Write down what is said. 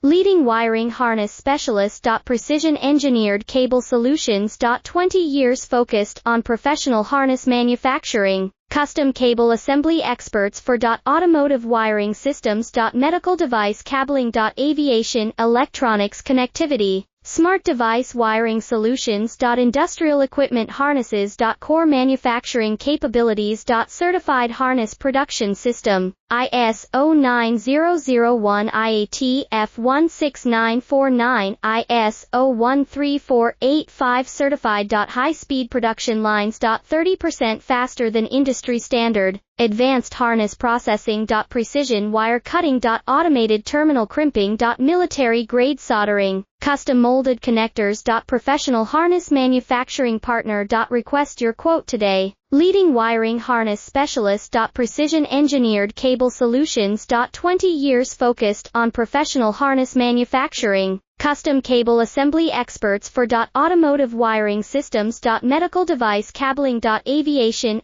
Leading wiring harness specialist. Precision engineered cable solutions. 20 years focused on professional harness manufacturing, custom cable assembly experts for automotive wiring systems. Medical device cabling. Aviation, electronics connectivity, smart device wiring solutions. Industrial equipment harnesses. Core manufacturing capabilities. Certified harness production system, ISO9001 IAT F16949, ISO13485 Certified. High-speed production lines. 30% faster than industry standard, advanced harness processing. Precision wire cutting. Automated terminal crimping. Military-grade soldering, custom molded connectors. Professional harness manufacturing partner. Request your quote today. Leading wiring harness specialist. Precision engineered cable solutions. 20 years focused on professional harness manufacturing, custom cable assembly experts for automotive wiring systems. Medical device cabling. Aviation,